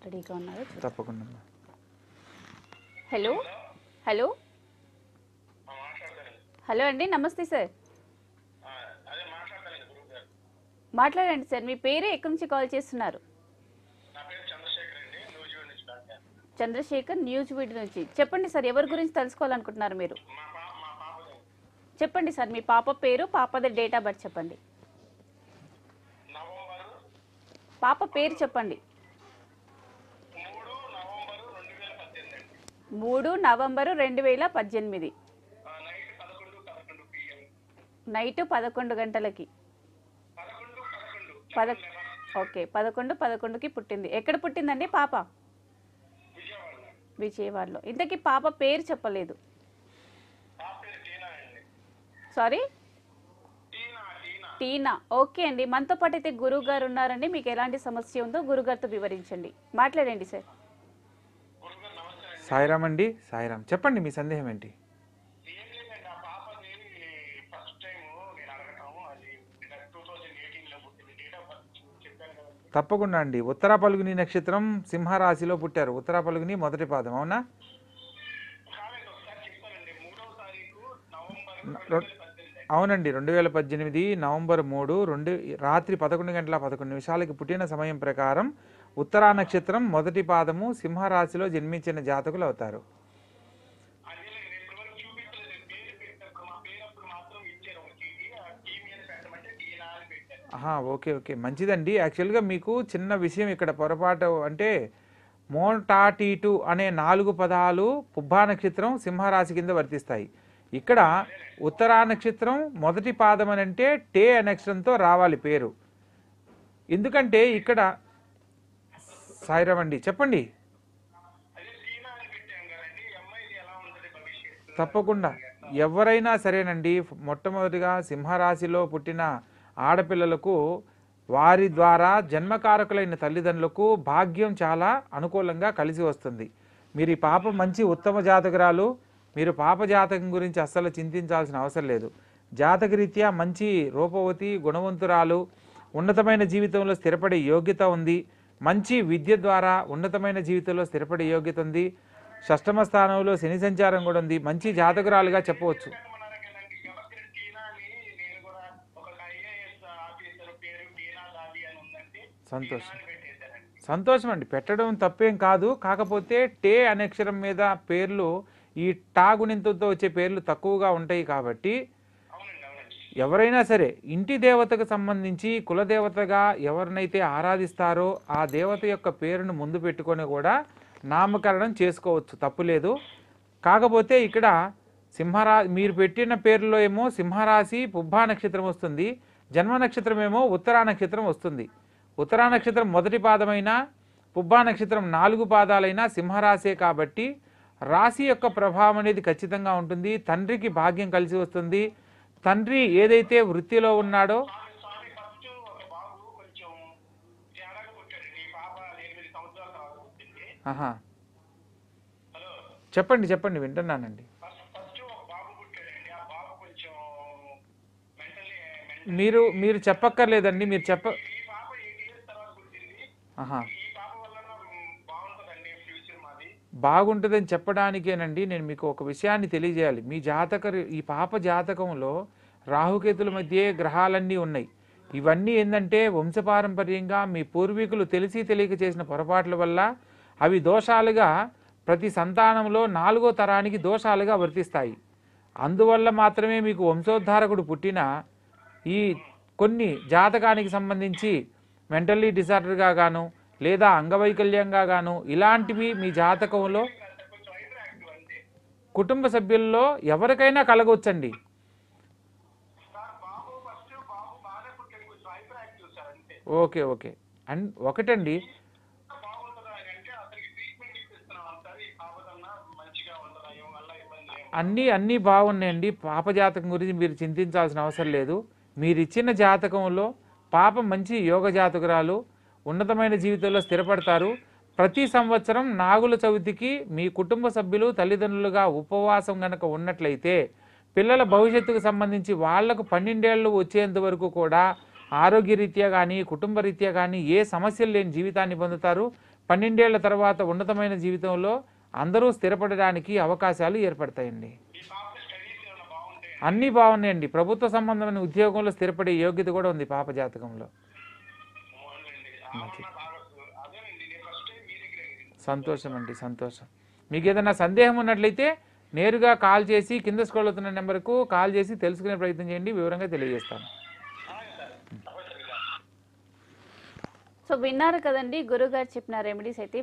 రెడీగా ఉన్నారు. తప్పకుండా. హలో హలో హలో అండి, నమస్తే సార్. మాట్లాడండి సార్, మీ పేరు ఎక్కడి నుంచి కాల్ చేస్తున్నారు? చంద్రశేఖర్, న్యూస్ వీడ్ నుంచి. చెప్పండి సార్, ఎవరి గురించి తెలుసుకోవాలనుకుంటున్నారు మీరు? చెప్పండి సార్, మీ పాప పేరు, పాపది డేట్ ఆఫ్ బర్త్ చెప్పండి. పాప పేరు చెప్పండి. 3 నవంబరు 2018 నైట్ 11 గంటలకి. ఓకే, 11:11కి పుట్టింది. ఎక్కడ పుట్టిందండి పాప? విజయవాడలో. ఇంతకీ పాప పేరు చెప్పలేదు. సారీ, టీనా. ఓకే అండి, మనతో పాటు అయితే గురువు గారు ఉన్నారండి. మీకు ఎలాంటి సమస్య ఉందో గురుగారితో వివరించండి. మాట్లాడండి సార్. సాయిరామ్ అండి. సాయిరామ్, చెప్పండి మీ సందేహం ఏంటి? తప్పకుండా అండి. ఉత్తర పలుగుని నక్షత్రం సింహరాశిలో పుట్టారు. ఉత్తర పలుగుని మొదటి పాదం, అవునా? అవునండి, 2018 నవంబర్ 3 రాత్రి 11:11 పుట్టిన సమయం ప్రకారం ఉత్తరా నక్షత్రం మొదటి పాదము సింహరాశిలో జన్మించిన జాతకులు అవుతారు. ఓకే ఓకే, మంచిదండి. యాక్చువల్గా మీకు చిన్న విషయం ఇక్కడ పొరపాటు అంటే మోటాటీటు అనే 4 పదాలు పుబ్బా నక్షత్రం సింహరాశి కింద వర్తిస్తాయి. ఇక్కడ ఉత్తరా నక్షత్రం మొదటి పాదం అని అంటే టే నక్షత్రంతో రావాలి పేరు. ఎందుకంటే ఇక్కడ సాయిరామ్ అండి, చెప్పండి. తప్పకుండా, ఎవరైనా సరేనండి, మొట్టమొదటిగా సింహరాశిలో పుట్టిన ఆడపిల్లలకు వారి ద్వారా జన్మకారకులైన తల్లిదండ్రులకు భాగ్యం చాలా అనుకూలంగా కలిసి వస్తుంది. మీరు ఈ పాప మంచి ఉత్తమ జాతకురాలు. మీరు పాప జాతకం గురించి అస్సలు చింతించాల్సిన అవసరం లేదు. జాతకరీత్యా మంచి రూపవతి, గుణవంతురాలు, ఉన్నతమైన జీవితంలో స్థిరపడే యోగ్యత ఉంది. మంచి విద్య ద్వారా ఉన్నతమైన జీవితంలో స్థిరపడే యోగ్యత ఉంది. షష్టమ స్థానంలో శని సంచారం కూడా ఉంది. మంచి జాతకురాలుగా చెప్పవచ్చు. సంతోషం, సంతోషం అండి. పెట్టడం తప్పేం కాదు. కాకపోతే టే అనే అక్షరం మీద పేర్లు, ఈ టా గుణింతంతో వచ్చే పేర్లు తక్కువగా ఉంటాయి. కాబట్టి ఎవరైనా సరే ఇంటి దేవతకు సంబంధించి కులదేవతగా ఎవరినైతే ఆరాధిస్తారో ఆ దేవత యొక్క పేరును ముందు పెట్టుకొని కూడా నామకరణం చేసుకోవచ్చు, తప్పులేదు. కాకపోతే ఇక్కడ మీరు పెట్టిన పేరులో ఏమో సింహరాశి పుబ్బా నక్షత్రం వస్తుంది, జన్మ నక్షత్రం ఏమో ఉత్తరా నక్షత్రం వస్తుంది. ఉత్తరా నక్షత్రం మొదటి పాదమైనా పుబ్బా నక్షత్రం 4 పాదాలైనా సింహరాశే కాబట్టి రాశి యొక్క ప్రభావం అనేది ఖచ్చితంగా ఉంటుంది. తండ్రికి భాగ్యం కలిసి వస్తుంది. తండ్రి ఏదైతే వృత్తిలో ఉన్నాడో చెప్పండి చెప్పండి, వింటున్నానండి. మీరు చెప్పక్కర్లేదండి. మీరు బాగుంటుందని చెప్పడానికేనండి నేను మీకు ఒక విషయాన్ని తెలియజేయాలి. మీ ఈ పాప జాతకంలో రాహుకేతుల మధ్య గ్రహాలన్నీ ఉన్నాయి. ఇవన్నీ ఏంటంటే వంశపారంపర్యంగా మీ పూర్వీకులు తెలిసి తెలియక చేసిన పొరపాట్ల వల్ల అవి దోషాలుగా ప్రతి సంతానంలో 4వ తరానికి దోషాలుగా వర్తిస్తాయి. అందువల్ల మాత్రమే మీకు వంశోద్ధారకుడు పుట్టిన ఈ కొన్ని జాతకానికి సంబంధించి మెంటల్లీ డిసార్డర్గా గాను లేదా అంగవైకల్యంగా గాను ఇలాంటివి మీ జాతకంలో కుటుంబ సభ్యుల్లో ఎవరికైనా కలగవచ్చండి. ఓకే ఓకే, అండ్ ఒకటండి, అన్నీ బాగున్నాయండి. పాప జాతకం గురించి మీరు చింతించాల్సిన అవసరం లేదు. మీరు ఇచ్చిన జాతకంలో పాప మంచి యోగ జాతకురాలు, ఉన్నతమైన జీవితంలో స్థిరపడతారు. ప్రతి సంవత్సరం నాగుల చవితికి మీ కుటుంబ సభ్యులు తల్లిదండ్రులుగా ఉపవాసం కనుక ఉన్నట్లయితే పిల్లల భవిష్యత్తుకు సంబంధించి వాళ్లకు 12 ఏళ్ళు వచ్చేంత వరకు కూడా ఆరోగ్యరీత్యా కానీ కుటుంబ రీత్యా కానీ ఏ సమస్యలు లేని జీవితాన్ని పొందుతారు. 12 ఏళ్ల తర్వాత ఉన్నతమైన జీవితంలో అందరూ స్థిరపడడానికి అవకాశాలు ఏర్పడతాయండి. అన్నీ బాగున్నాయండి. ప్రభుత్వ సంబంధమైన ఉద్యోగంలో స్థిరపడే యోగ్యత కూడా ఉంది పాప జాతకంలో. సంతోషం అండి, సంతోషం. మీకు ఏదైనా సందేహం ఉన్నట్లయితే నేరుగా కాల్ చేసి కింద స్క్రోల్ అవుతున్న నెంబర్కు కాల్ చేసి తెలుసుకునే ప్రయత్నం చేయండి, వివరంగా తెలియజేస్తాను. సో విన్నారు కదండి గురుగారు చెప్పిన రెమెడీస్ అయితే